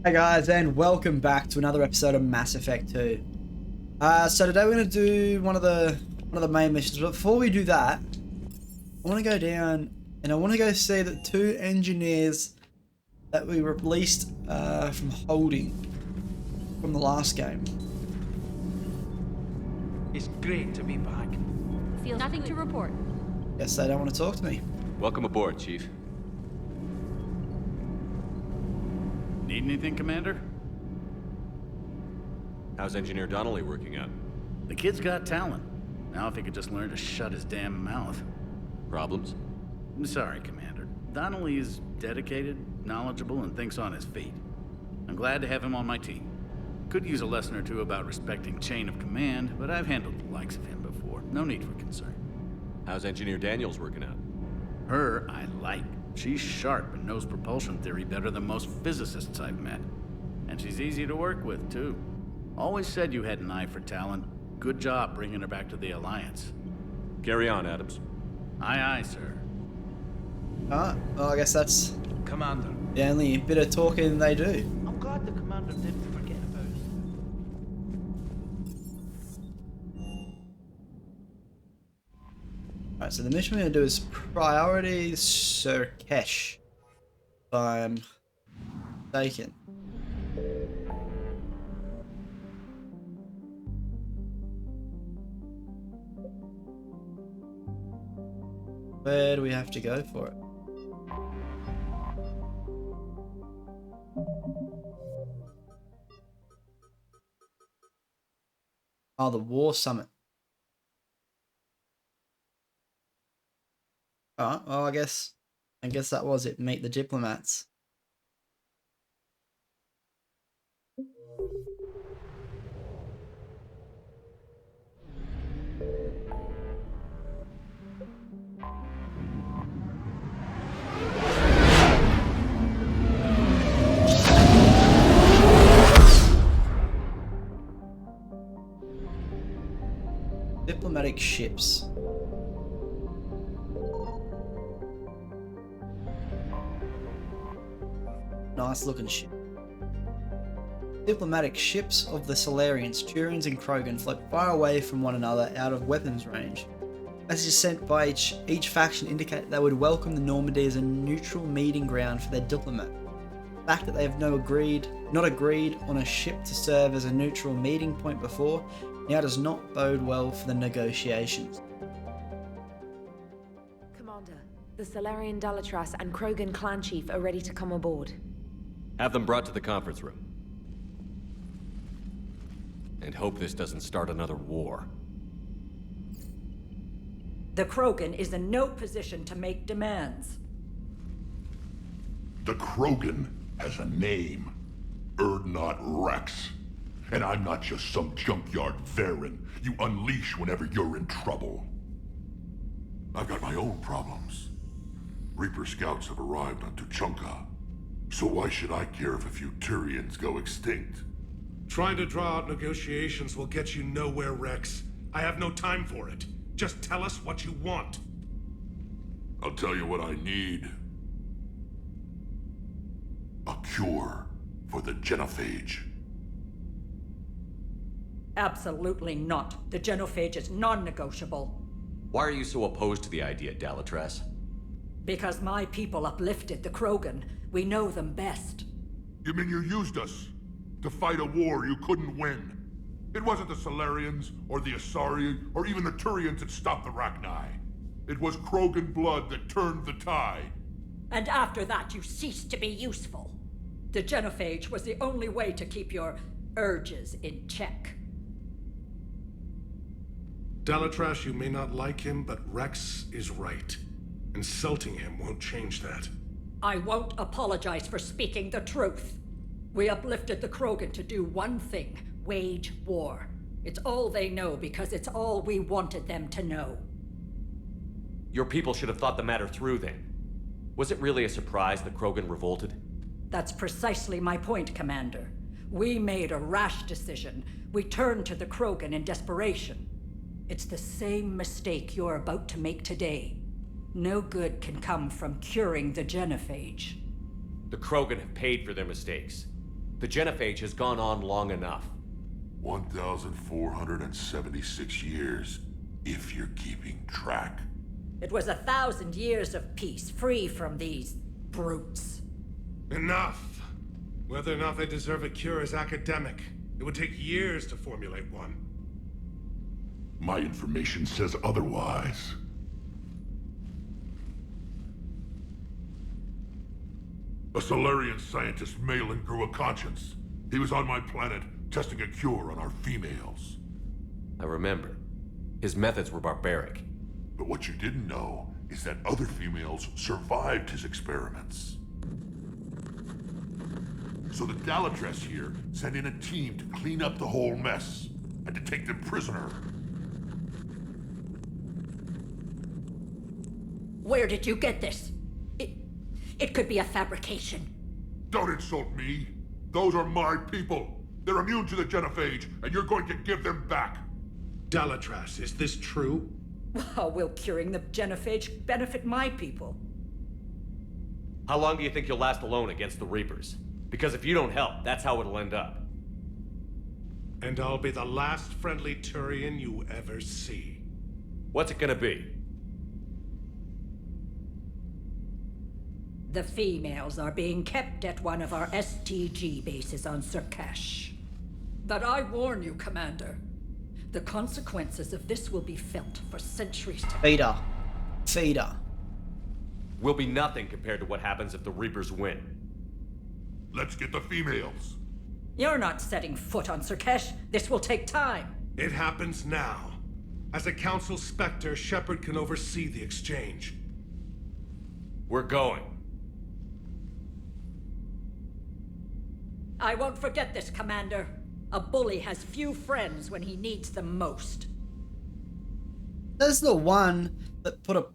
Hey guys, and welcome back to another episode of Mass Effect 2. So today we're going to do one of the main missions, but before we do that, I want to go down and I want to go see the two engineers that we released from holding from the last game. It's great to be back. Feel nothing to report. Guess they don't want to talk to me. Welcome aboard, Chief. Need anything, Commander? How's Engineer Donnelly working out? The kid's got talent. Now if he could just learn to shut his damn mouth. Problems? I'm sorry, Commander. Donnelly is dedicated, knowledgeable, and thinks on his feet. I'm glad to have him on my team. Could use a lesson or two about respecting chain of command, but I've handled the likes of him before. No need for concern. How's Engineer Daniels working out? Her, I like. She's sharp and knows propulsion theory better than most physicists I've met. And she's easy to work with, too. Always said you had an eye for talent. Good job bringing her back to the Alliance. Carry on, Adams. Aye, aye, sir. Alright, well I guess that's Commander, the only bit of talking they do. I'm glad the Commander didn't forget about us. Alright, so the mission we're going to do is Priority Sur'Kesh. If I'm mistaken. Where do we have to go for it? Oh, the War Summit. Alright, well I guess that was it. Meet the diplomats. Diplomatic ships. Nice looking ship. Diplomatic ships of the Solarians, Turians and Krogan float far away from one another out of weapons range. Messages sent by each faction indicate they would welcome the Normandy as a neutral meeting ground for their diplomat. The fact that they have not agreed on a ship to serve as a neutral meeting point before now does not bode well for the negotiations. Commander, the Solarian Dalatras and Krogan clan chief are ready to come aboard. Have them brought to the conference room. And hope this doesn't start another war. The Krogan is in no position to make demands. The Krogan has a name. Urdnot Rex. And I'm not just some junkyard Varen you unleash whenever you're in trouble. I've got my own problems. Reaper scouts have arrived on Tuchanka. So why should I care if a few Turians go extinct? Trying to draw out negotiations will get you nowhere, Rex. I have no time for it. Just tell us what you want. I'll tell you what I need. A cure for the genophage. Absolutely not. The genophage is non-negotiable. Why are you so opposed to the idea, Dalatras? Because my people uplifted the Krogan. We know them best. You mean you used us to fight a war you couldn't win? It wasn't the Solarians, or the Asari, or even the Turians that stopped the Rachni. It was Krogan blood that turned the tide. And after that, you ceased to be useful. The genophage was the only way to keep your urges in check. Dalatras, you may not like him, but Rex is right. Insulting him won't change that. I won't apologize for speaking the truth. We uplifted the Krogan to do one thing: wage war. It's all they know because it's all we wanted them to know. Your people should have thought the matter through then. Was it really a surprise that Krogan revolted? That's precisely my point, Commander. We made a rash decision. We turned to the Krogan in desperation. It's the same mistake you're about to make today. No good can come from curing the genophage. The Krogan have paid for their mistakes. The genophage has gone on long enough. 1,476 years, if you're keeping track. It was 1,000 years of peace, free from these brutes. Enough! Whether or not they deserve a cure is academic. It would take years to formulate one. My information says otherwise. A Solarian scientist, Malin, grew a conscience. He was on my planet, testing a cure on our females. I remember. His methods were barbaric. But what you didn't know is that other females survived his experiments. So the Dalatress here sent in a team to clean up the whole mess and to take them prisoner. Where did you get this? It could be a fabrication. Don't insult me. Those are my people. They're immune to the genophage, and you're going to give them back. Dalatrass, is this true? How will curing the genophage benefit my people? How long do you think you'll last alone against the Reapers? Because if you don't help, that's how it'll end up. And I'll be the last friendly Turian you ever see. What's it gonna be? The females are being kept at one of our STG bases on Sur'Kesh. But I warn you, Commander, the consequences of this will be felt for centuries to come. Feeder. Feeder. Will be nothing compared to what happens if the Reapers win. Let's get the females. You're not setting foot on Sur'Kesh. This will take time. It happens now. As a Council Spectre, Shepard can oversee the exchange. We're going. I won't forget this, Commander. A bully has few friends when he needs them most. There's the one that put a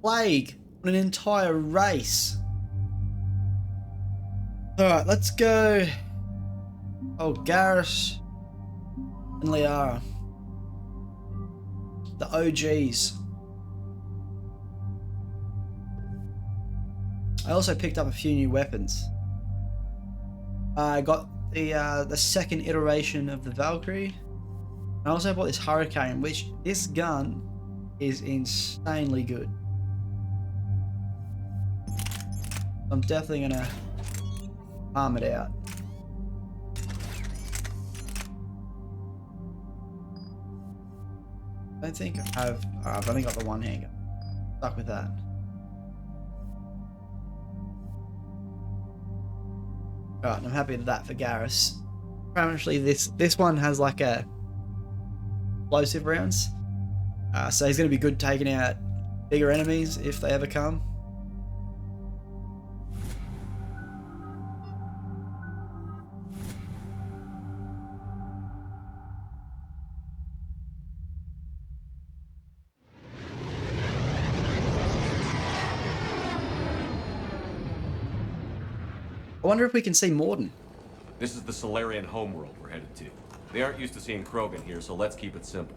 plague on an entire race. Alright, let's go. Oh, Garrus and Liara. The OGs. I also picked up a few new weapons. I got the second iteration of the Valkyrie. I also bought this Hurricane, which this gun is insanely good. I'm definitely gonna farm it out. I don't think I have. I've only got the one handgun. Stuck with that. Alright, I'm happy with that for Garrus. Apparently this one has like a explosive rounds. So he's going to be good taking out bigger enemies if they ever come. I wonder if we can see Morden. This is the Solarian homeworld we're headed to. They aren't used to seeing Krogan here, so let's keep it simple.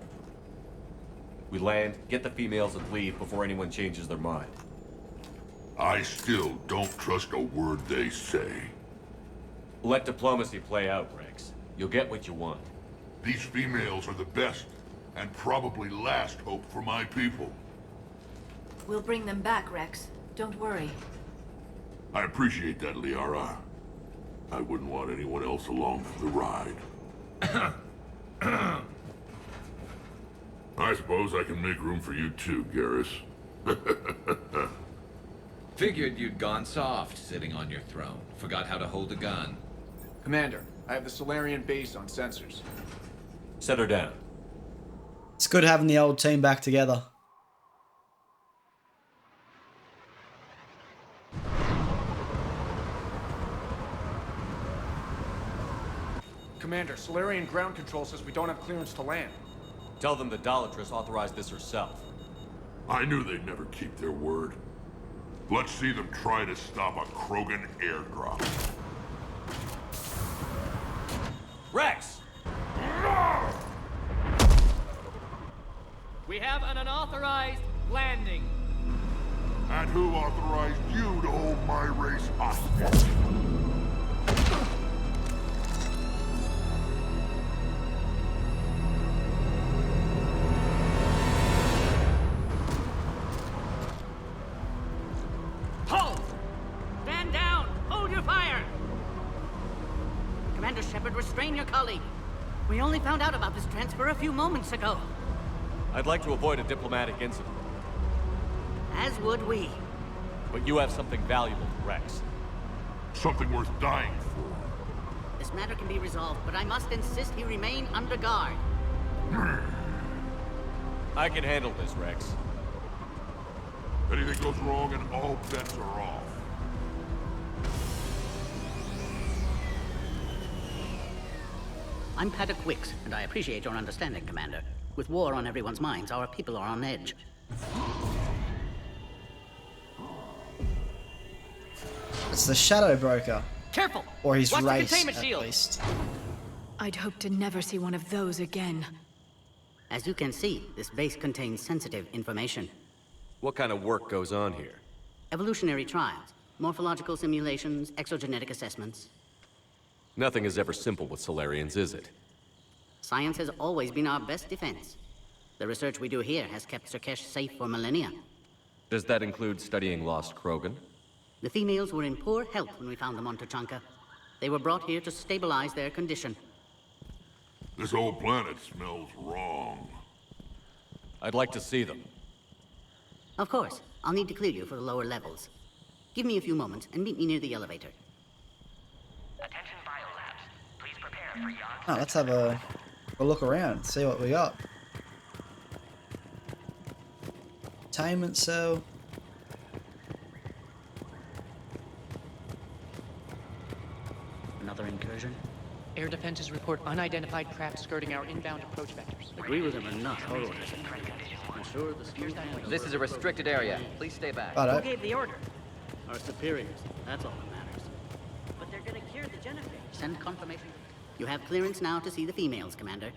We land, get the females, and leave before anyone changes their mind. I still don't trust a word they say. Let diplomacy play out, Rex. You'll get what you want. These females are the best, and probably last hope for my people. We'll bring them back, Rex. Don't worry. I appreciate that, Liara. I wouldn't want anyone else along for the ride. I suppose I can make room for you too, Garrus. Figured you'd gone soft sitting on your throne. Forgot how to hold a gun. Commander, I have the Solarian base on sensors. Set her down. It's good having the old team back together. Commander, Solarian ground control says we don't have clearance to land. Tell them the Dalatress authorized this herself. I knew they'd never keep their word. Let's see them try to stop a Krogan airdrop. Rex! We have an unauthorized landing. And who authorized you to hold my race hostage? Commander Shepard, restrain your colleague. We only found out about this transfer a few moments ago. I'd like to avoid a diplomatic incident. As would we. But you have something valuable to Rex. Something worth dying for. This matter can be resolved, but I must insist he remain under guard. I can handle this, Rex. Anything goes wrong and all bets are off. I'm Paddock Wicks, and I appreciate your understanding, Commander. With war on everyone's minds, our people are on edge. It's the Shadow Broker. Careful! Or his Watch the race, containment at shield. least. I'd hope to never see one of those again. As you can see, this base contains sensitive information. What kind of work goes on here? Evolutionary trials, morphological simulations, exogenetic assessments. Nothing is ever simple with Solarians, is it? Science has always been our best defense. The research we do here has kept Sur'Kesh safe for millennia. Does that include studying lost Krogan? The females were in poor health when we found them on Tuchanka. They were brought here to stabilize their condition. This whole planet smells wrong. I'd like to see them. Of course. I'll need to clear you for the lower levels. Give me a few moments and meet me near the elevator. Attention biolabs. Please prepare for yacht. Oh, let's have a look around, see what we got. Containment cell. Another incursion? Air defenses report unidentified craft skirting our inbound approach vectors. Agree with him enough. I'm sure This is a restricted area. Please stay back. Who gave the order? Our superiors. That's all that matters. But they're gonna cure the genophage. Send confirmation. You have clearance now to see the females, Commander.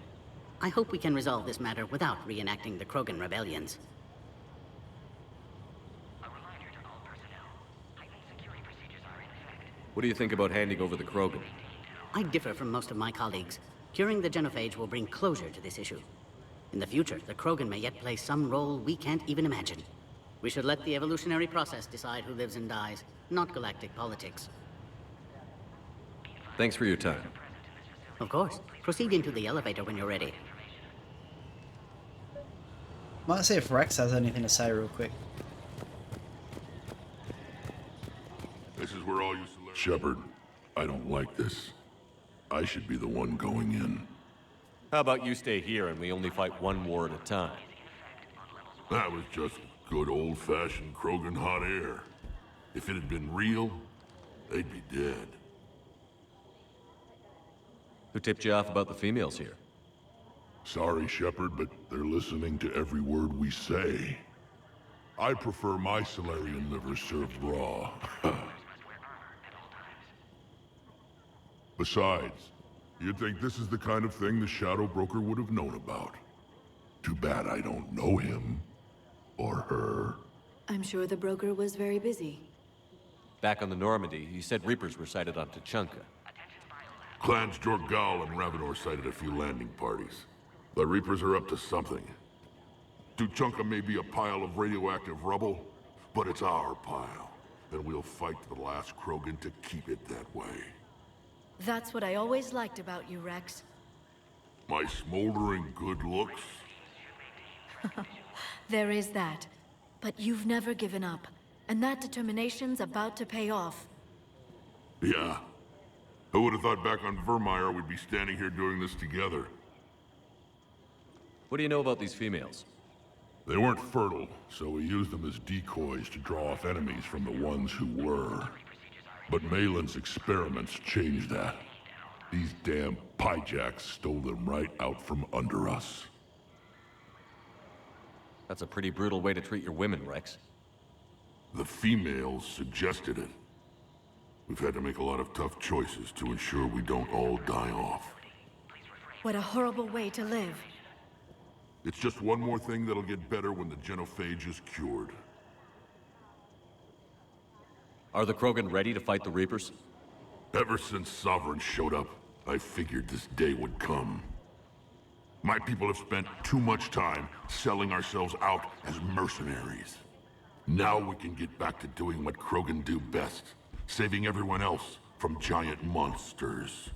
I hope we can resolve this matter without reenacting the Krogan rebellions. What do you think about handing over the Krogan? I differ from most of my colleagues. Curing the genophage will bring closure to this issue. In the future, the Krogan may yet play some role we can't even imagine. We should let the evolutionary process decide who lives and dies, not galactic politics. Thanks for your time. Of course. Proceed into the elevator when you're ready. Might see if Rex has anything to say real quick. This is where all you... Shepard, I don't like this. I should be the one going in. How about you stay here and we only fight one war at a time? That was just good old-fashioned Krogan hot air. If it had been real, they'd be dead. Who tipped you off about the females here? Sorry, Shepard, but they're listening to every word we say. I prefer my Solarian liver served raw. Besides, you'd think this is the kind of thing the Shadow Broker would have known about. Too bad I don't know him. Or her. I'm sure the broker was very busy. Back on the Normandy, you said Reapers were sighted on Tuchanka. Clans Jorgal and Ravenor sighted a few landing parties. The Reapers are up to something. Tuchanka may be a pile of radioactive rubble, but it's our pile. And we'll fight to the last Krogan to keep it that way. That's what I always liked about you, Rex. My smoldering good looks? There is that. But you've never given up. And that determination's about to pay off. Yeah. Who would have thought back on Vermeer we'd be standing here doing this together? What do you know about these females? They weren't fertile, so we used them as decoys to draw off enemies from the ones who were. But Malin's experiments changed that. These damn pyjacks stole them right out from under us. That's a pretty brutal way to treat your women, Rex. The females suggested it. We've had to make a lot of tough choices to ensure we don't all die off. What a horrible way to live. It's just one more thing that'll get better when the genophage is cured. Are the Krogan ready to fight the Reapers? Ever since Sovereign showed up, I figured this day would come. My people have spent too much time selling ourselves out as mercenaries. Now we can get back to doing what Krogan do best, saving everyone else from giant monsters.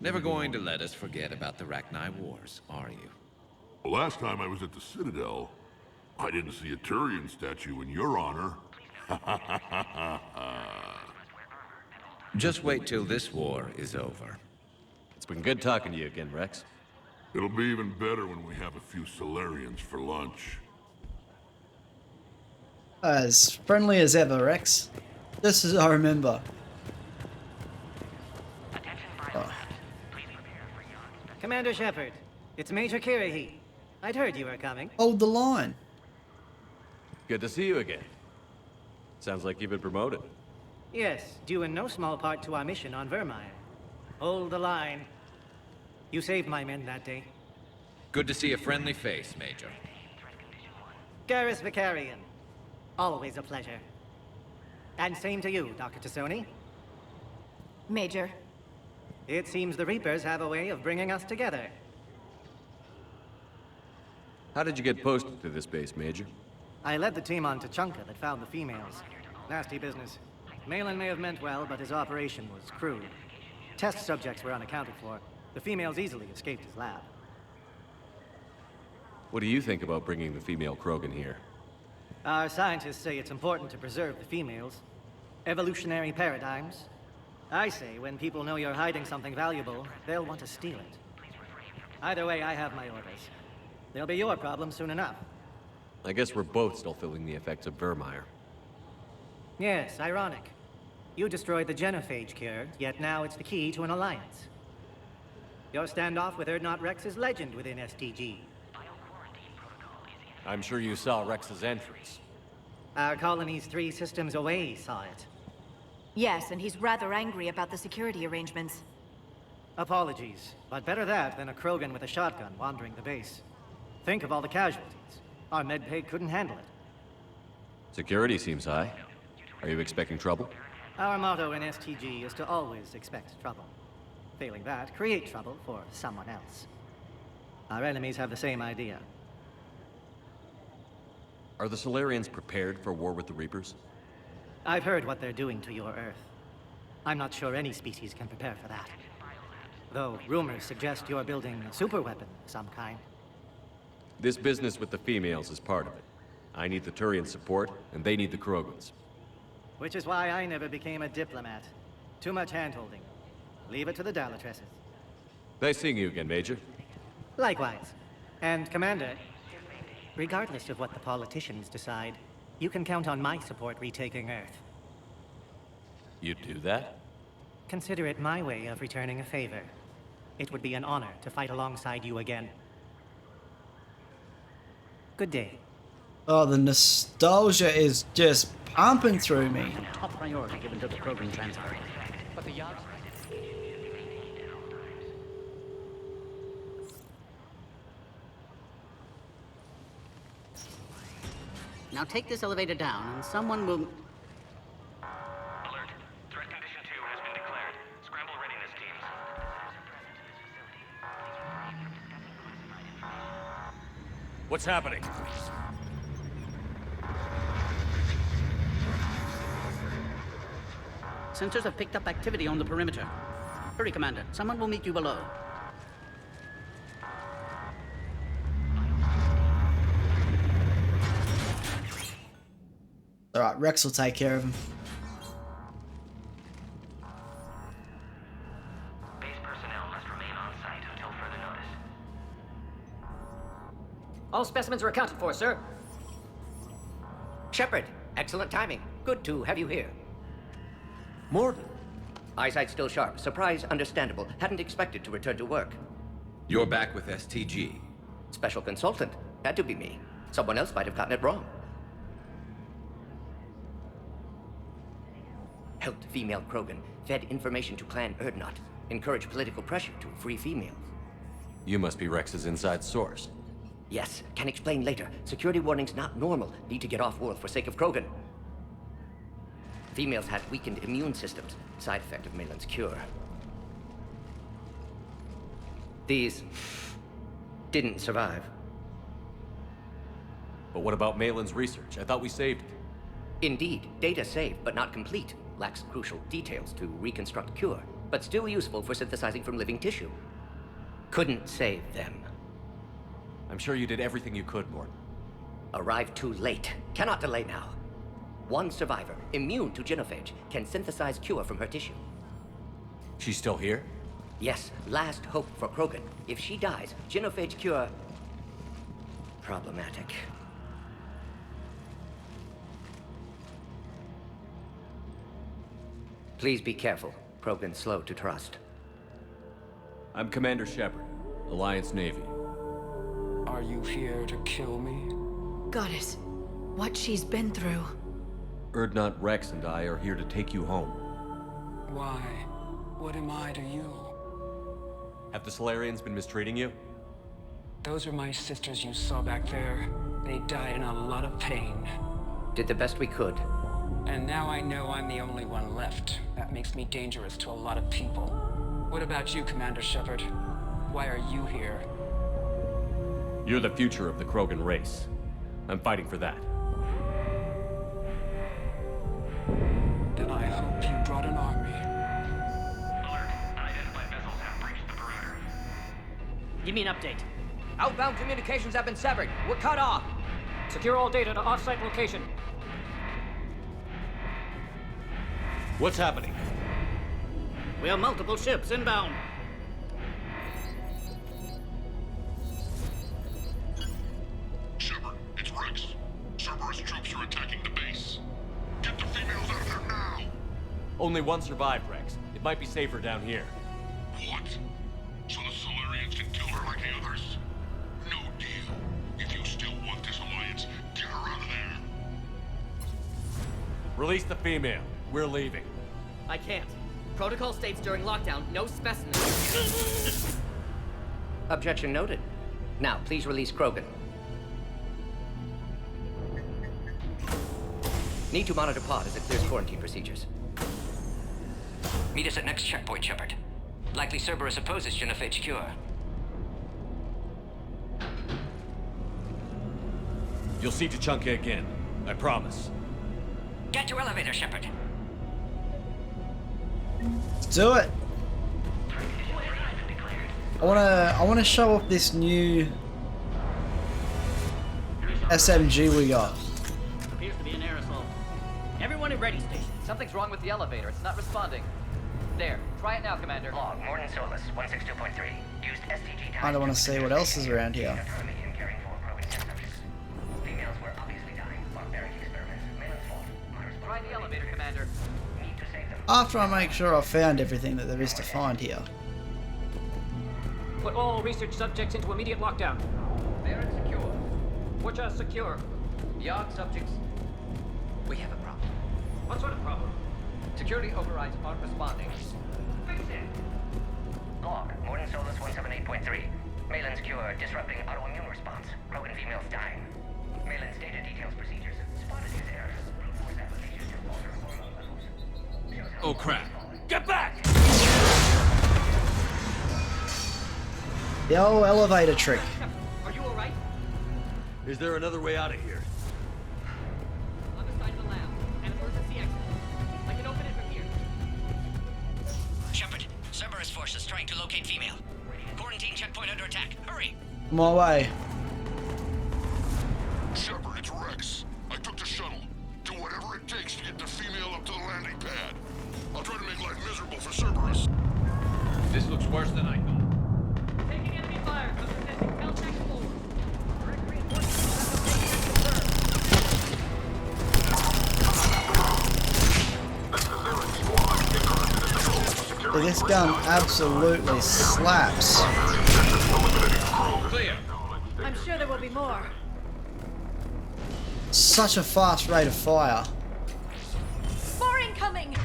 Never going to let us forget about the Rachni Wars, are you? The last time I was at the Citadel, I didn't see a Turian statue in your honor. Just wait till this war is over. It's been good talking to you again, Rex. It'll be even better when we have a few Solarians for lunch. As friendly as ever, Rex. Just as I remember. Oh. Commander Shepard, it's Major Kirahi. I'd heard you were coming. Hold the line. Good to see you again. Sounds like you've been promoted. Yes, due in no small part to our mission on Vermeer. Hold the line. You saved my men that day. Good to see a friendly face, Major. Garrus Vicarian. Always a pleasure. And same to you, Dr. Tassoni. Major. It seems the Reapers have a way of bringing us together. How did you get posted to this base, Major? I led the team on Tuchanka that found the females. Nasty business. Malin may have meant well, but his operation was crude. Test subjects were unaccounted for. The females easily escaped his lab. What do you think about bringing the female Krogan here? Our scientists say it's important to preserve the females. Evolutionary paradigms. I say when people know you're hiding something valuable, they'll want to steal it. Either way, I have my orders. They'll be your problem soon enough. I guess we're both still feeling the effects of Vermeer. Yes, ironic. You destroyed the genophage cure, yet now it's the key to an alliance. Your standoff with Urdnot Rex is legend within STG. I'm sure you saw Rex's entrance. Our colony's 3 systems away saw it. Yes, and he's rather angry about the security arrangements. Apologies, but better that than a Krogan with a shotgun wandering the base. Think of all the casualties. Our medbay couldn't handle it. Security seems high. Are you expecting trouble? Our motto in STG is to always expect trouble. Failing that, create trouble for someone else. Our enemies have the same idea. Are the Solarians prepared for war with the Reapers? I've heard what they're doing to your Earth. I'm not sure any species can prepare for that. Though rumors suggest you're building a superweapon of some kind. This business with the females is part of it. I need the Turian support, and they need the Krogans. Which is why I never became a diplomat. Too much hand-holding. Leave it to the Dalatresses. Nice seeing you again, Major. Likewise. And, Commander, regardless of what the politicians decide, you can count on my support retaking Earth. You'd do that? Consider it my way of returning a favor. It would be an honor to fight alongside you again. Good day. Oh, the nostalgia is just pumping through me. Top priority given to the Krogan transfer. But the yachts... Now take this elevator down, and someone will... Alert. Threat condition 2 has been declared. Scramble readiness teams. What's happening? Sensors have picked up activity on the perimeter. Hurry, Commander. Someone will meet you below. Alright, Rex will take care of him. Base personnel must remain on site until further notice. All specimens are accounted for, sir. Shepard, excellent timing. Good to have you here. Morden. Eyesight still sharp. Surprise understandable. Hadn't expected to return to work. You're back with STG. Special consultant. Had to be me. Someone else might have gotten it wrong. Helped female Krogan. Fed information to Clan Urdnot. Encouraged political pressure to free females. You must be Rex's inside source. Yes, can explain later. Security warnings not normal. Need to get off-world for sake of Krogan. Females had weakened immune systems. Side effect of Malin's cure. These didn't survive. But what about Malin's research? I thought we saved it. Indeed, data saved, but not complete. Lacks crucial details to reconstruct cure. but still useful for synthesizing from living tissue. Couldn't save them. I'm sure you did everything you could, Morton. Arrived too late. Cannot delay now. One survivor, immune to genophage, can synthesize cure from her tissue. She's still here? Yes, last hope for Krogan. If she dies, genophage cure... problematic. Please be careful. Krogan's slow to trust. I'm Commander Shepard, Alliance Navy. Are you here to kill me? Goddess, what she's been through. Urdnot Rex and I are here to take you home. Why? What am I to you? Have the Solarians been mistreating you? Those are my sisters you saw back there. They died in a lot of pain. Did the best we could. And now I know I'm the only one left. That makes me dangerous to a lot of people. What about you, Commander Shepard? Why are you here? You're the future of the Krogan race. I'm fighting for that. Then I hope you brought an army. Alert. Unidentified vessels have breached the perimeter. Give me an update. Outbound communications have been severed. We're cut off. Secure all data to off-site location. What's happening? We have multiple ships inbound. Shepard, it's Rex. Cerberus troops are attacking the base. Get the females out of there now! Only one survived, Rex. It might be safer down here. What? So the Solarians can kill her like the others? No deal. If you still want this alliance, get her out of there. Release the female. We're leaving. I can't. Protocol states during lockdown, no specimens. Objection noted. Now, please release Krogan. Need to monitor pod as it clears quarantine procedures. Meet us at next checkpoint, Shepard. Likely Cerberus opposes genophage cure. You'll see Tachanka again. I promise. Get to elevator, Shepard. Let's do it. I wanna show off this new SMG we got. Appears to be an aerosol. Everyone at ready station. Something's wrong with the elevator. It's not responding. There. Try it now, Commander. Log, Morton Solus, 162.3. Used STG I don't want to see what else is around here. Females were obviously dying. Barbaric experiments. Malen's fault. Try the elevator, Commander. Need to save them. After I make sure I've found everything that there is to find here. Put all research subjects into immediate lockdown. They're insecure. Which are secure. Yard subjects. We have a problem. What sort of problem? Security overrides aren't responding. Fix it. Log, Morton Solus, 178.3. Malen's cure disrupting autoimmune response. Krogan females dying. Malen's data details procedures. Spotted his errors. Brute force application to alter hormone levels. Oh crap. Get back! The old elevator trick. Are you alright? Is there another way out of here? On the side of the lab. An emergency exit. I can open it from here. Shepard, Cerberus forces trying to locate female. Quarantine checkpoint under attack. Hurry! My way. Shepard, it's Rex. I took the shuttle. Do whatever it takes to get the female up to the landing pad. I'll try to make life miserable for Cerberus. This looks worse than I thought. Taking enemy fire. Understanding Caltech 4. Direct reinforcements. This gun absolutely slaps. Clear. I'm sure there will be more. Such a fast rate of fire. More incoming!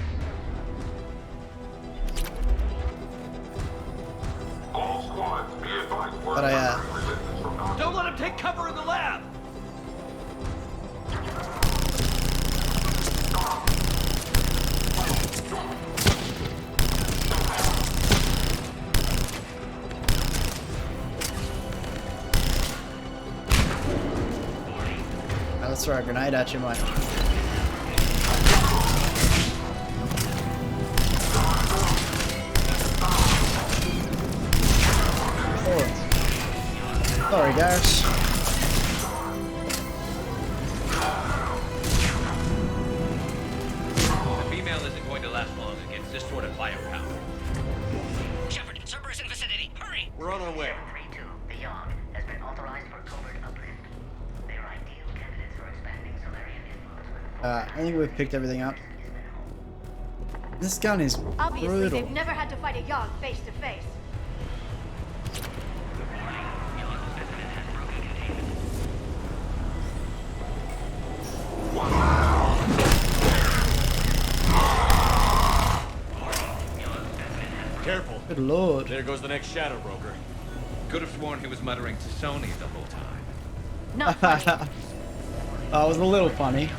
But I Don't let him take cover in the lab! let's throw a grenade at you, mate. gas. The female isn't going to last long against this sort of firepower. Shepard, Cerberus in vicinity. Hurry! We're on our way. 732, the Yogg, has been authorized for covert uplift. They are ideal candidates for expanding Solarian influence. I think we've picked everything up. This gun is Obviously, brutal. they've never had to fight a Yogg face to face. Careful. Good lord. There goes the next shadow broker. Could have sworn he was muttering to Sony the whole time. Not funny. That was a little funny.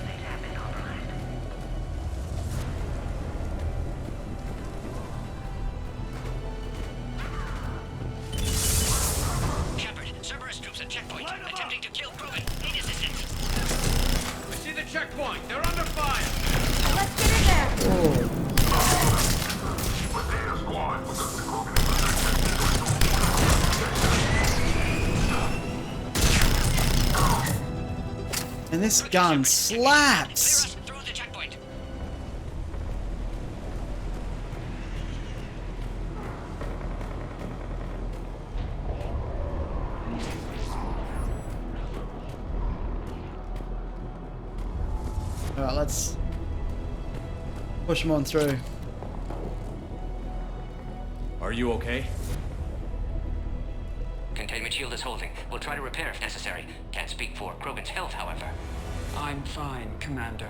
Shepard, Cerberus troops at checkpoint, attempting to kill Krogan. Need assistance. I see the checkpoint. They're under fire. Let's get in there. And this gun slaps! Through the checkpoint. Alright, let's push them on through. Are you okay? Containment shield is holding. We'll try to repair if necessary. Can't speak for Krogan's health, however. I'm fine, Commander.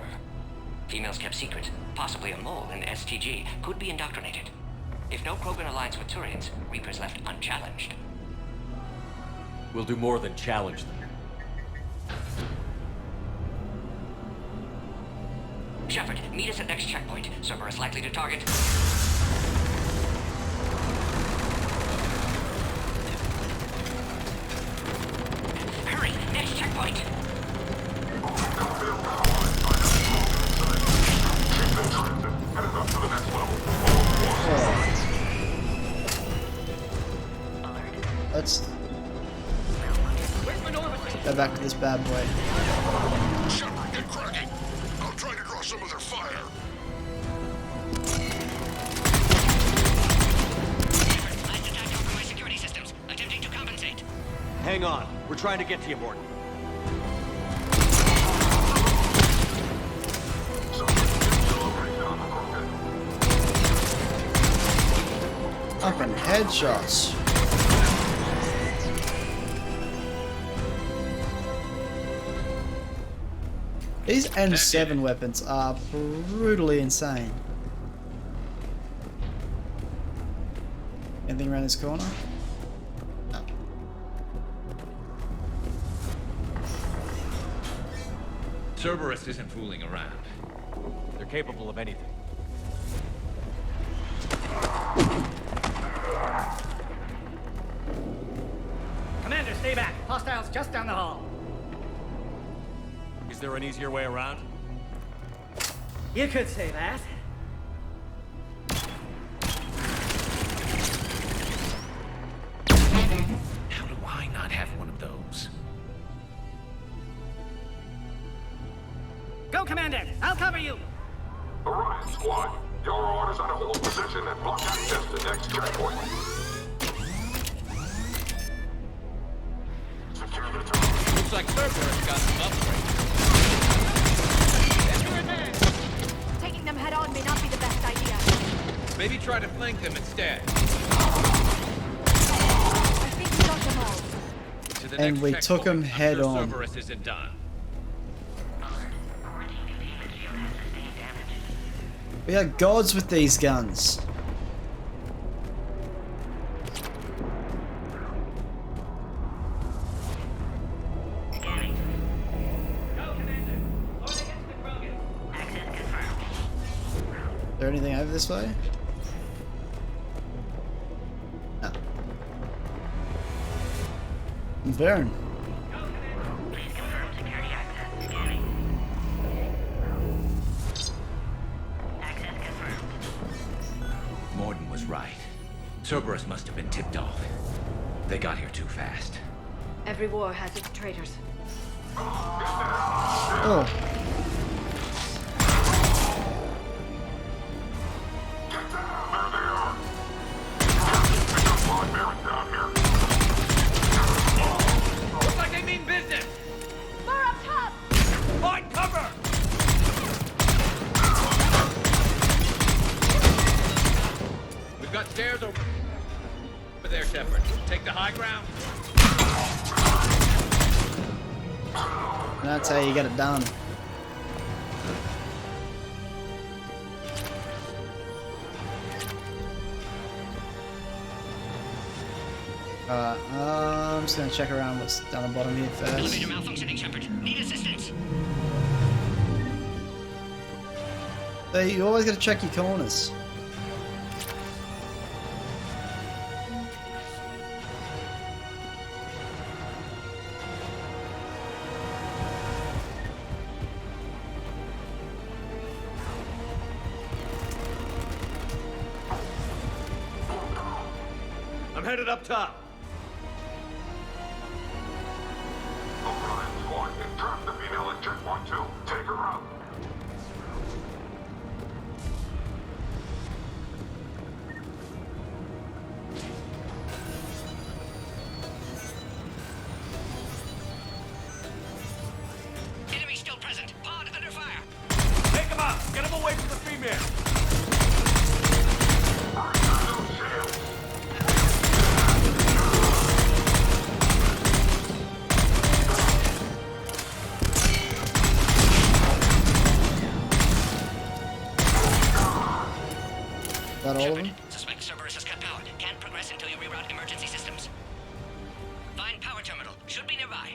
Females kept secret. Possibly a mole in STG. Could be indoctrinated. If no Krogan aligns with Turians, Reaper's left unchallenged. We'll do more than challenge them. Shepard, meet us at next checkpoint. Cerberus likely to target. Hurry! Next checkpoint! Let's go back to this bad boy. Shepard, get cracking. I'll try to draw some of their fire. Last attack compromised security systems. Attempting to compensate. Hang on. We're trying to get to you, Morton. Fucking headshots. These N7 weapons are brutally insane. Anything around this corner? No. Cerberus isn't fooling around. They're capable of anything. Commander, stay back. Hostiles just down the hall. Is there an easier way around? You could say that. How do I not have one of those? Go, Commander! I'll cover you! Orion Squad, your orders are to hold position and block access to next checkpoint. Secure the terminal. Looks like Cerberus got some upgrades. Taking them head on may not be the best idea. Maybe try to flank them instead. I think we got them all. To the And next we checkpoint. took 'em I'm head sure on. Cerberus isn't done. We are gods with these guns. Is there anything over this way? No. Varen. Morden was right. Cerberus must have been tipped off. They got here too fast. Every war has its traitors. Oh. Looks like they mean business! More up top! Find cover! We've got stairs over there, Shepard. Take the high ground. That's how you get it done. I'm just gonna check around what's down the bottom here first. Elevator malfunctioning, Shepard. Need assistance. So you always gotta check your corners. I'm headed up top. O'Brien squad, trap the female at checkpoint 2. Take her out. Enemy still present. Pod under fire. Take him out! Get him away from the female! That all of them? Suspect Cerberus has cut power. Can't progress until you reroute emergency systems. Find power terminal. Should be nearby.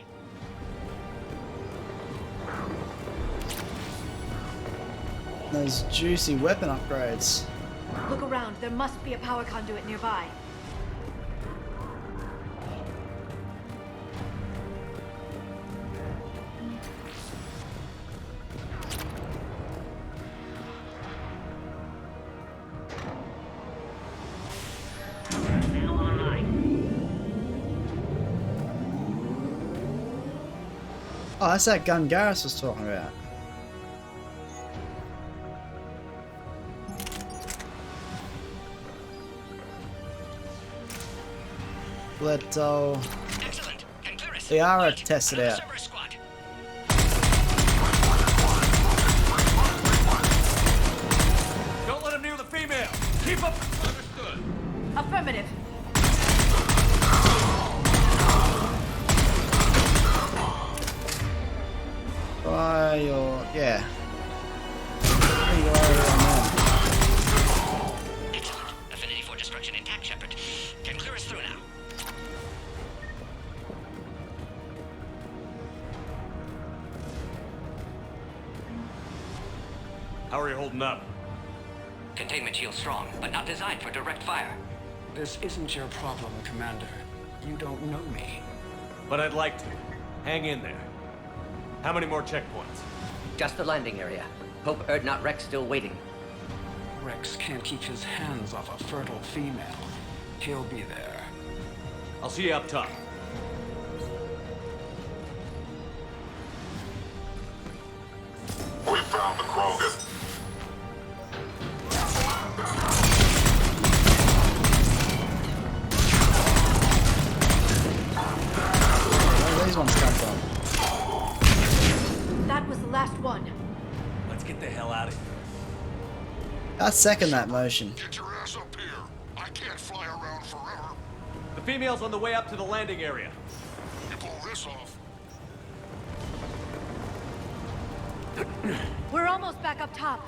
Those juicy weapon upgrades. Look around. There must be a power conduit nearby. Oh, that's that gun Garrus was talking about. Let's the Ara test it out. Don't let him near the female! Keep up! Understood. Affirmative. Try your... yeah. There you are, Excellent. Affinity for destruction intact, Shepard. Can clear us through now. How are you holding up? Containment shield strong, but not designed for direct fire. This isn't your problem, Commander. You don't know me. But I'd like to. Hang in there. How many more checkpoints? Just the landing area. Hope Erdnot Rex still waiting. Rex can't keep his hands off a fertile female. He'll be there. I'll see you up top. We found the Krogan. Where do these ones come from? That was the last one. Let's get the hell out of here. I second that motion. Get your ass up here. I can't fly around forever. The female's on the way up to the landing area. You pull this off. We're almost back up top.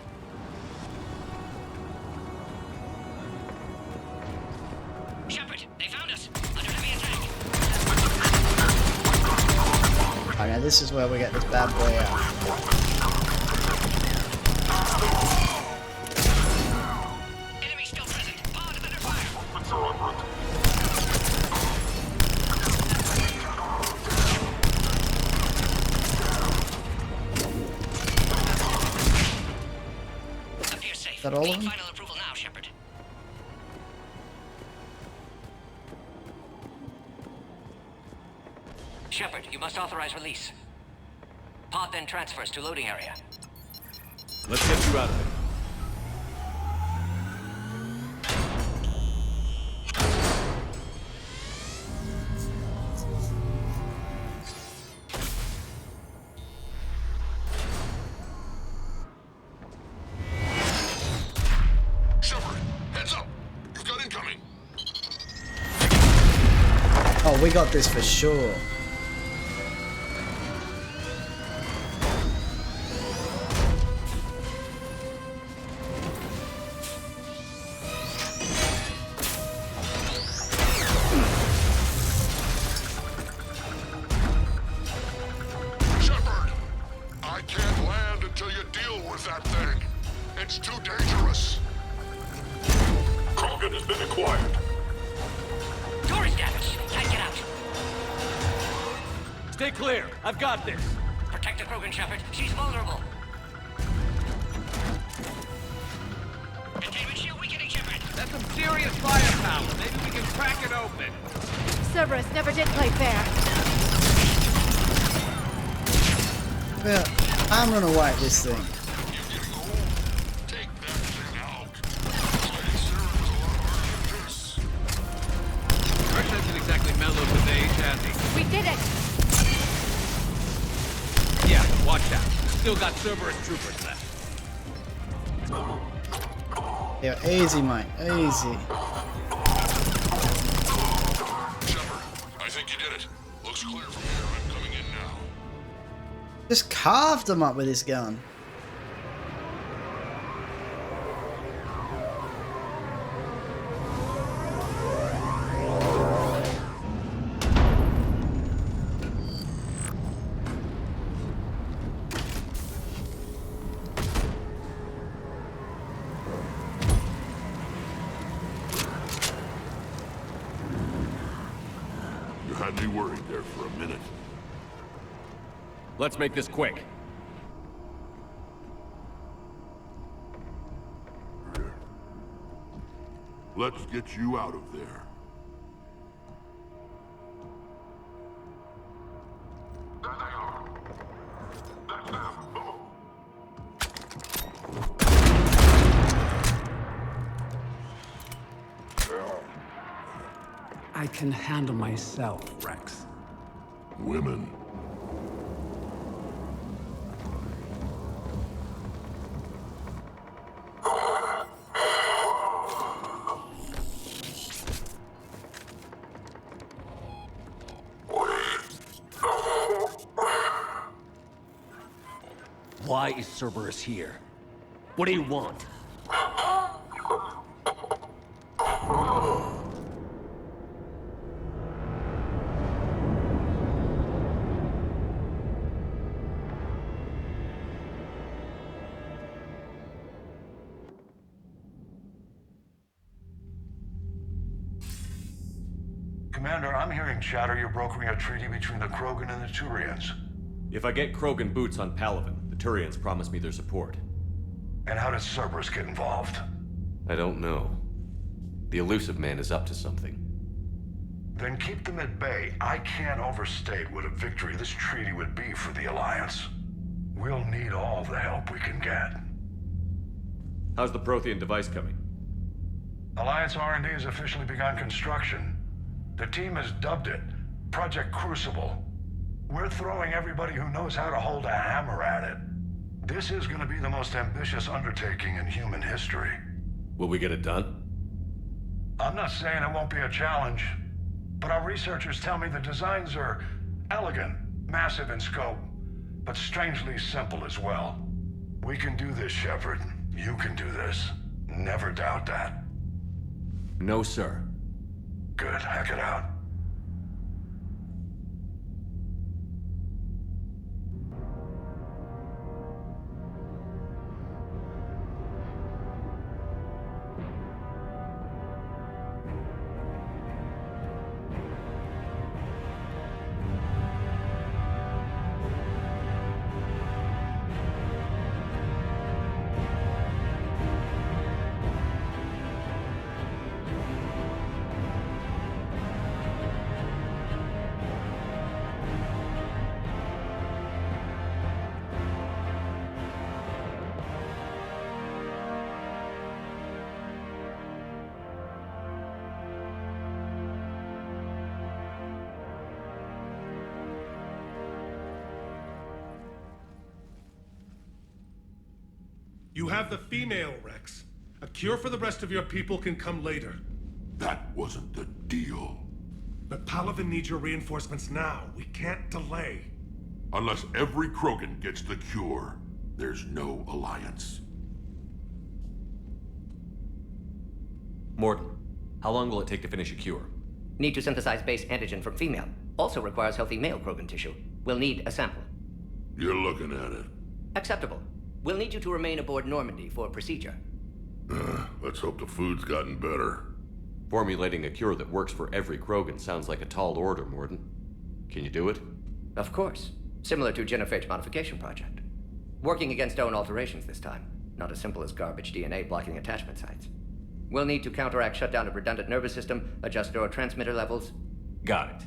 Shepard, they found us. Under heavy attack. Oh, now this is where we get this bad boy out. Enemy still present. Pod under fire. Let's go on route. Appears safe. Is that all of them? Final approval now, Shepard. Shepard, you must authorize release. Pod then transfers to loading area. Let's get you out of there. Shepard, heads up! You've got incoming! Oh, we got this for sure. Shepard! I can't land until you deal with that thing. It's too dangerous. Krogan has been acquired. Door is damaged. Can't get out. Stay clear. I've got this. Protect the Krogan, Shepard. She's vulnerable. Containment shield weakening, Shepard. That's some serious firepower. Maybe we can crack it open. Cerberus never did play fair. Yeah, I'm running away at this thing. Ours hasn't exactly mellowed with age, has he? We did it! Yeah, watch out. Still got Cerberus troopers left. Yeah, easy, mate. Easy. Shepard, I think you did it. Looks clear from here. I'm coming in now. Just carved them up with this gun. You had me worried there for a minute. Let's make this quick. Let's get you out of there. There they are. That's them. I can handle myself, Rex. Women. Why is Cerberus here? What do you want? Commander, I'm hearing chatter you're brokering a treaty between the Krogan and the Turians. If I get Krogan boots on Palaven, the Turians promise me their support. And how did Cerberus get involved? I don't know. The elusive man is up to something. Then keep them at bay. I can't overstate what a victory this treaty would be for the Alliance. We'll need all the help we can get. How's the Prothean device coming? Alliance R&D has officially begun construction. The team has dubbed it Project Crucible. We're throwing everybody who knows how to hold a hammer at it. This is going to be the most ambitious undertaking in human history. Will we get it done? I'm not saying it won't be a challenge, but our researchers tell me the designs are elegant, massive in scope, but strangely simple as well. We can do this, Shepard. You can do this. Never doubt that. No, sir. Good. Hack it out. You have the female, Rex. A cure for the rest of your people can come later. That wasn't the deal. But Palaven needs your reinforcements now. We can't delay. Unless every Krogan gets the cure, there's no alliance. Morton, how long will it take to finish a cure? Need to synthesize base antigen from female. Also requires healthy male Krogan tissue. We'll need a sample. You're looking at it. Acceptable. We'll need you to remain aboard Normandy for procedure. Let's hope the food's gotten better. Formulating a cure that works for every Krogan sounds like a tall order, Morton. Can you do it? Of course. Similar to genophage modification project. Working against own alterations this time. Not as simple as garbage DNA blocking attachment sites. We'll need to counteract shutdown of redundant nervous system, adjust neurotransmitter levels. Got it.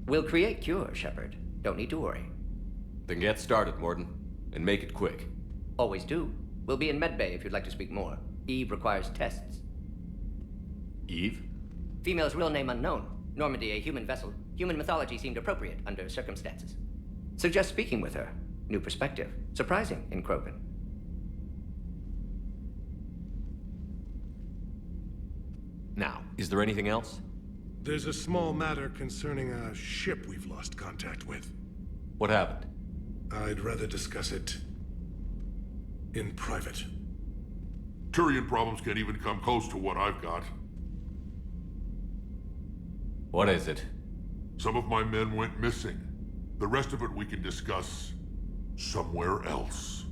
We'll create cure, Shepard. Don't need to worry. Then get started, Morton. And make it quick. Always do. We'll be in medbay if you'd like to speak more. Eve requires tests. Eve? Female's real name unknown. Normandy a human vessel. Human mythology seemed appropriate under circumstances. Suggest speaking with her. New perspective. Surprising in Krogan. Now, is there anything else? There's a small matter concerning a ship we've lost contact with. What happened? I'd rather discuss it in private. Turian problems can't even come close to what I've got. What is it? Some of my men went missing. The rest of it we can discuss somewhere else.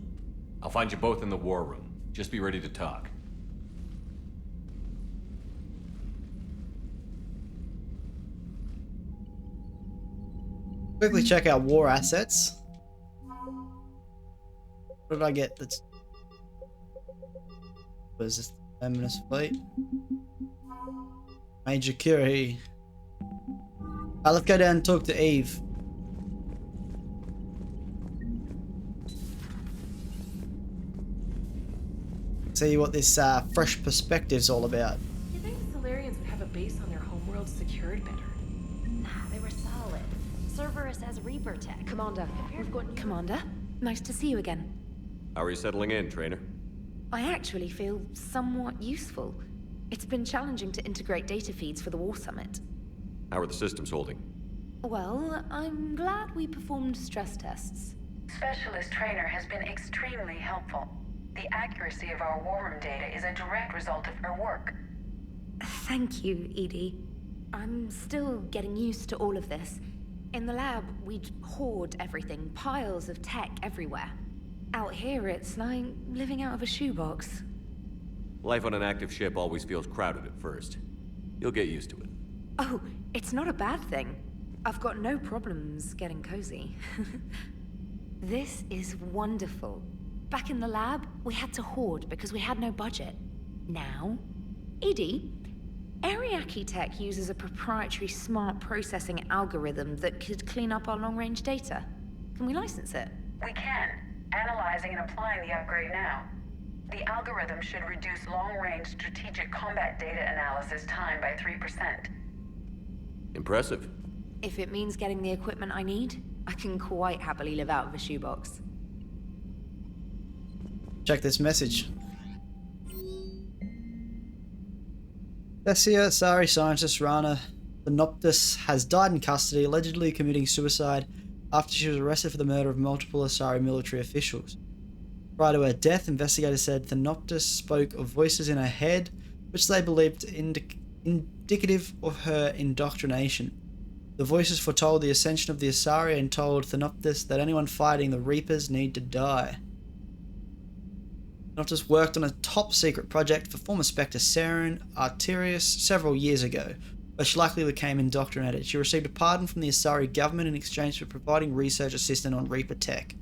I'll find you both in the war room. Just be ready to talk. Quickly check our war assets. What did I get that's... What is this? Terminus fleet? Major Curie. Let's go down and talk to Eve. See what this fresh perspective's all about. You think Solarians would have a base on their homeworld secured better? Nah, they were solid. Cerberus has Reaper tech. Commander, we've got... Commander, nice to see you again. How are you settling in, trainer? I actually feel somewhat useful. It's been challenging to integrate data feeds for the War Summit. How are the systems holding? Well, I'm glad we performed stress tests. Specialist Trainer has been extremely helpful. The accuracy of our war room data is a direct result of her work. Thank you, Edie. I'm still getting used to all of this. In the lab, we'd hoard everything, piles of tech everywhere. Out here, it's like living out of a shoebox. Life on an active ship always feels crowded at first. You'll get used to it. Oh, it's not a bad thing. I've got no problems getting cozy. This is wonderful. Back in the lab, we had to hoard because we had no budget. Now, Edie, Ariake Tech uses a proprietary smart processing algorithm that could clean up our long-range data. Can we license it? We can. Analyzing and applying the upgrade now. The algorithm should reduce long-range strategic combat data analysis time by 3%. Impressive. If it means getting the equipment I need, I can quite happily live out of a shoebox. Check this message. Thessia, Asari scientist Rana Thanoptis has died in custody, allegedly committing suicide after she was arrested for the murder of multiple Asari military officials. Prior to her death, investigators said Thanoptis spoke of voices in her head, which they believed indicative of her indoctrination. The voices foretold the ascension of the Asari and told Thanoptis that anyone fighting the Reapers need to die. Thanoptis worked on a top-secret project for former Spectre Saren Arterius several years ago, where she likely became indoctrinated. She received a pardon from the Asari government in exchange for providing research assistance on Reaper tech.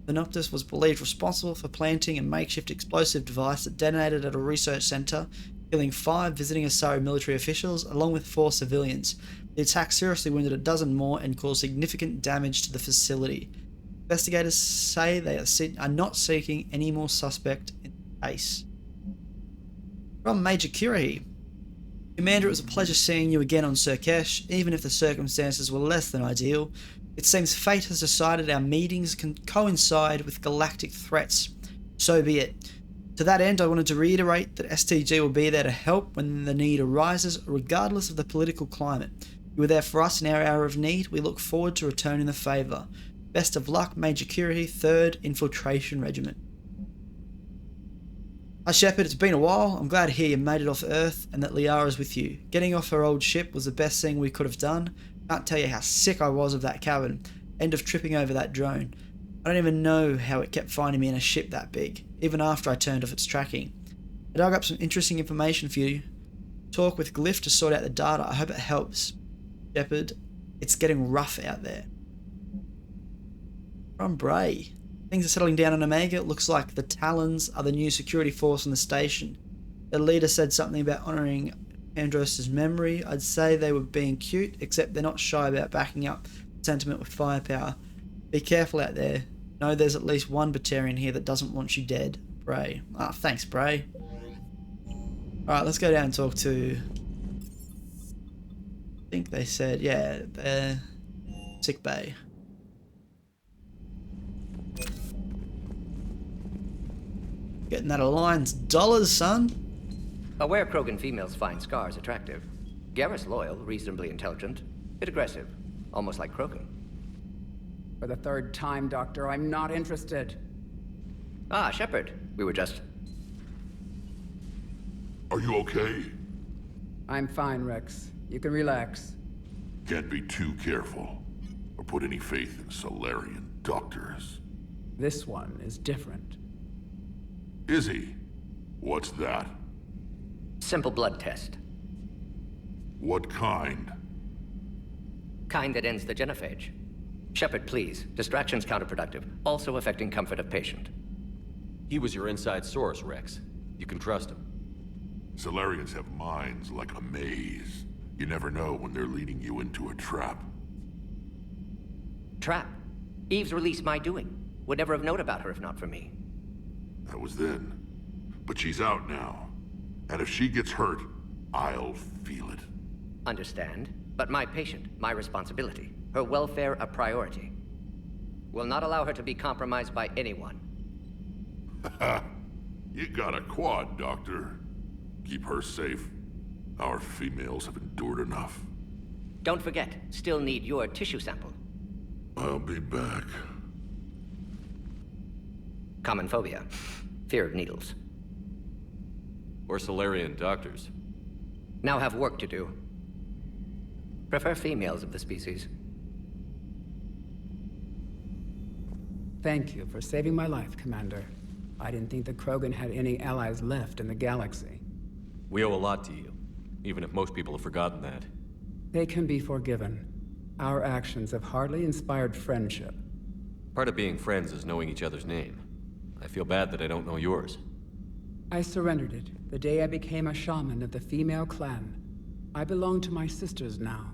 Thanoptis was believed responsible for planting a makeshift explosive device that detonated at a research center, killing 5 visiting Asari military officials along with 4 civilians. The attack seriously wounded a dozen more and caused significant damage to the facility. Investigators say they are not seeking any more suspect in the case. From Major Curie. Commander, it was a pleasure seeing you again on Sur'Kesh, even if the circumstances were less than ideal. It seems fate has decided our meetings can coincide with galactic threats. So be it. To that end, I wanted to reiterate that STG will be there to help when the need arises, regardless of the political climate. You were there for us in our hour of need. We look forward to returning the favour. Best of luck, Major Curie, 3rd Infiltration Regiment. Hi Shepard, it's been a while. I'm glad to hear you made it off Earth and that Liara's with you. Getting off her old ship was the best thing we could have done. Can't tell you how sick I was of that cabin. End of tripping over that drone. I don't even know how it kept finding me in a ship that big, even after I turned off its tracking. I dug up some interesting information for you. Talk with Glyph to sort out the data. I hope it helps. Shepard, it's getting rough out there. From Bray. Things are settling down on Omega. It looks like the Talons are the new security force on the station. The leader said something about honouring Andros' memory. I'd say they were being cute, except they're not shy about backing up sentiment with firepower. Be careful out there. Know there's at least one Batarian here that doesn't want you dead. Bray. Ah, thanks, Bray. Alright, let's go down and talk to... I think they said, yeah, the sick bay. Getting that Alliance dollars, son. Aware Krogan females find scars attractive. Garrus loyal, reasonably intelligent, bit aggressive, almost like Krogan. For the 3rd time, Doctor, I'm not interested. Ah, Shepard. We were just... Are you okay? I'm fine, Rex. You can relax. Can't be too careful, or put any faith in Solarian doctors. This one is different. Is he? What's that? Simple blood test. What kind? Kind that ends the genophage. Shepard, please. Distraction's counterproductive, also affecting comfort of patient. He was your inside source, Rex. You can trust him. Solarians have minds like a maze. You never know when they're leading you into a trap. Trap? Eve's release my doing. Would never have known about her if not for me. That was then. But she's out now. And if she gets hurt, I'll feel it. Understand. But my patient, my responsibility. Her welfare a priority. Will not allow her to be compromised by anyone. You got a quad, Doctor. Keep her safe. Our females have endured enough. Don't forget, still need your tissue sample. I'll be back. Common phobia. Fear of needles. Or Solarian doctors. Now have work to do. Prefer females of the species. Thank you for saving my life, Commander. I didn't think the Krogan had any allies left in the galaxy. We owe a lot to you, even if most people have forgotten that. They can be forgiven. Our actions have hardly inspired friendship. Part of being friends is knowing each other's name. I feel bad that I don't know yours. I surrendered it the day I became a shaman of the female clan. I belong to my sisters now.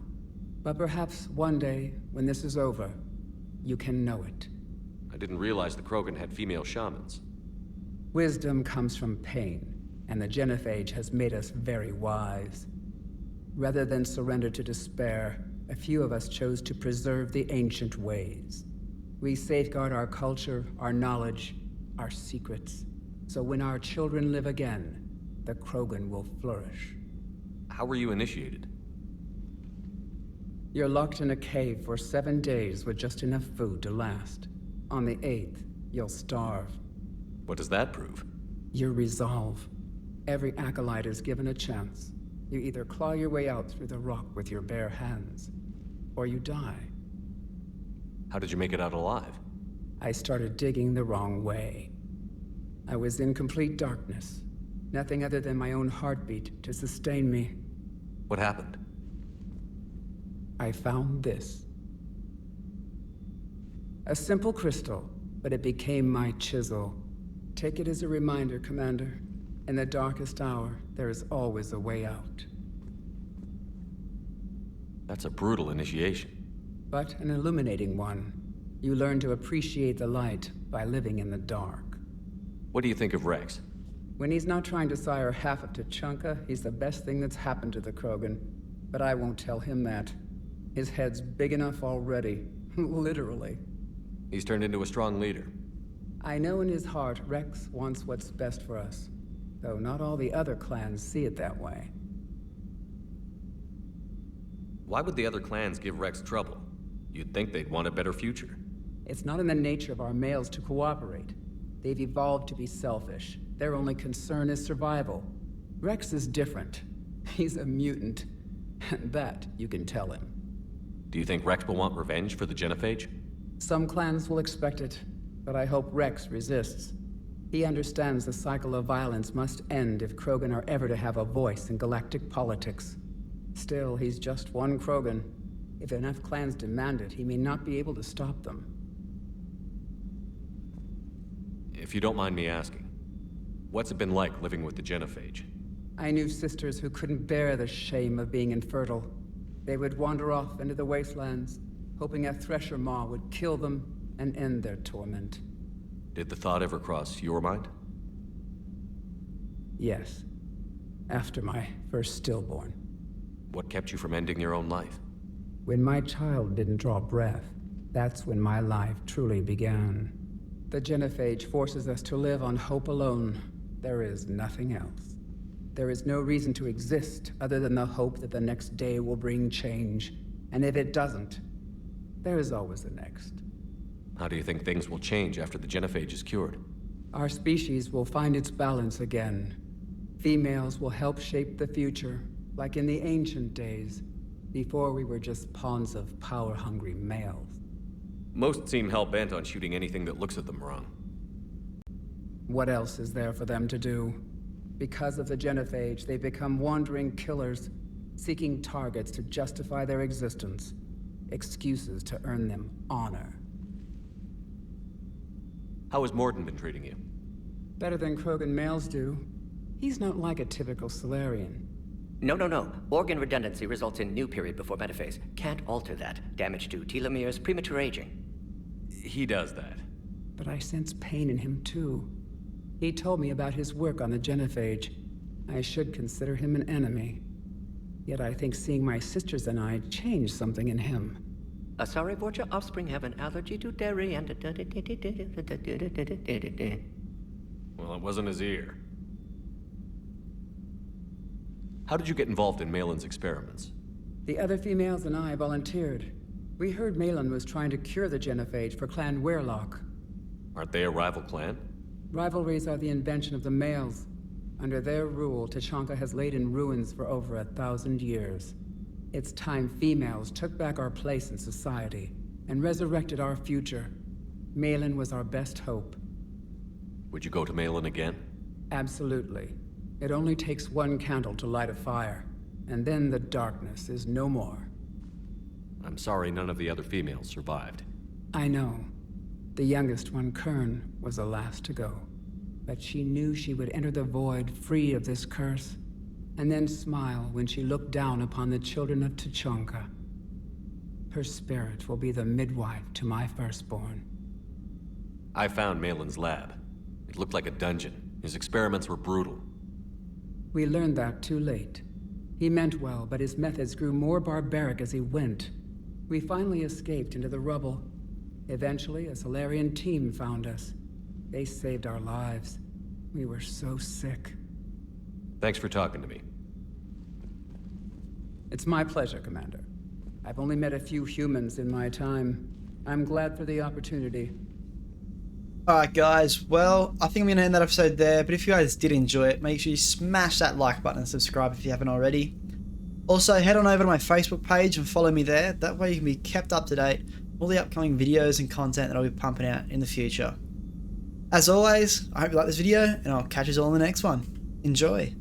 But perhaps one day, when this is over, you can know it. I didn't realize the Krogan had female shamans. Wisdom comes from pain, and the genophage has made us very wise. Rather than surrender to despair, a few of us chose to preserve the ancient ways. We safeguard our culture, our knowledge, our secrets. So when our children live again, the Krogan will flourish. How were you initiated? You're locked in a cave for 7 days with just enough food to last. On the 8th, you'll starve. What does that prove? Your resolve. Every acolyte is given a chance. You either claw your way out through the rock with your bare hands, or you die. How did you make it out alive? I started digging the wrong way. I was in complete darkness. Nothing other than my own heartbeat to sustain me. What happened? I found this. A simple crystal, but it became my chisel. Take it as a reminder, Commander. In the darkest hour, there is always a way out. That's a brutal initiation. But an illuminating one. You learn to appreciate the light by living in the dark. What do you think of Rex? When he's not trying to sire half of Tuchanka, he's the best thing that's happened to the Krogan. But I won't tell him that. His head's big enough already. Literally. He's turned into a strong leader. I know in his heart Rex wants what's best for us, though not all the other clans see it that way. Why would the other clans give Rex trouble? You'd think they'd want a better future. It's not in the nature of our males to cooperate. They've evolved to be selfish. Their only concern is survival. Rex is different. He's a mutant. And that you can tell him. Do you think Rex will want revenge for the genophage? Some clans will expect it, but I hope Rex resists. He understands the cycle of violence must end if Krogan are ever to have a voice in galactic politics. Still, he's just one Krogan. If enough clans demand it, he may not be able to stop them. If you don't mind me asking, what's it been like living with the genophage? I knew sisters who couldn't bear the shame of being infertile. They would wander off into the wastelands, hoping a thresher maw would kill them and end their torment. Did the thought ever cross your mind? Yes. After my first stillborn. What kept you from ending your own life? When my child didn't draw breath, that's when my life truly began. The genophage forces us to live on hope alone. There is nothing else. There is no reason to exist other than the hope that the next day will bring change. And if it doesn't, there is always the next. How do you think things will change after the genophage is cured? Our species will find its balance again. Females will help shape the future, like in the ancient days, before we were just pawns of power-hungry males. Most seem hell-bent on shooting anything that looks at them wrong. What else is there for them to do? Because of the genophage, they become wandering killers, seeking targets to justify their existence, excuses to earn them honor. How has Morden been treating you? Better than Krogan males do. He's not like a typical Solarian. No. Organ redundancy results in new period before metaphase. Can't alter that. Damage to telomeres, premature aging. He does that. But I sense pain in him too. He told me about his work on the genophage. I should consider him an enemy. Yet I think seeing my sisters and I changed something in him. Sorry, both your offspring have an allergy to dairy and... Well, it wasn't his ear. How did you get involved in Malin's experiments? The other females and I volunteered. We heard Malin was trying to cure the genophage for Clan Weirlock. Aren't they a rival clan? Rivalries are the invention of the males. Under their rule, Tuchanka has laid in ruins for over 1,000 years. It's time females took back our place in society and resurrected our future. Malin was our best hope. Would you go to Malin again? Absolutely. It only takes one candle to light a fire, and then the darkness is no more. I'm sorry none of the other females survived. I know. The youngest one, Kern, was the last to go. But she knew she would enter the void free of this curse, and then smile when she looked down upon the children of Tuchanka. Her spirit will be the midwife to my firstborn. I found Malin's lab. It looked like a dungeon. His experiments were brutal. We learned that too late. He meant well, but his methods grew more barbaric as he went. We finally escaped into the rubble. Eventually, a Solarian team found us. They saved our lives. We were so sick. Thanks for talking to me. It's my pleasure, Commander. I've only met a few humans in my time. I'm glad for the opportunity. Alright guys, well, I think I'm going to end that episode there, but if you guys did enjoy it, make sure you smash that like button and subscribe if you haven't already. Also, head on over to my Facebook page and follow me there. That way you can be kept up to date with all the upcoming videos and content that I'll be pumping out in the future. As always, I hope you like this video, and I'll catch you all in the next one. Enjoy!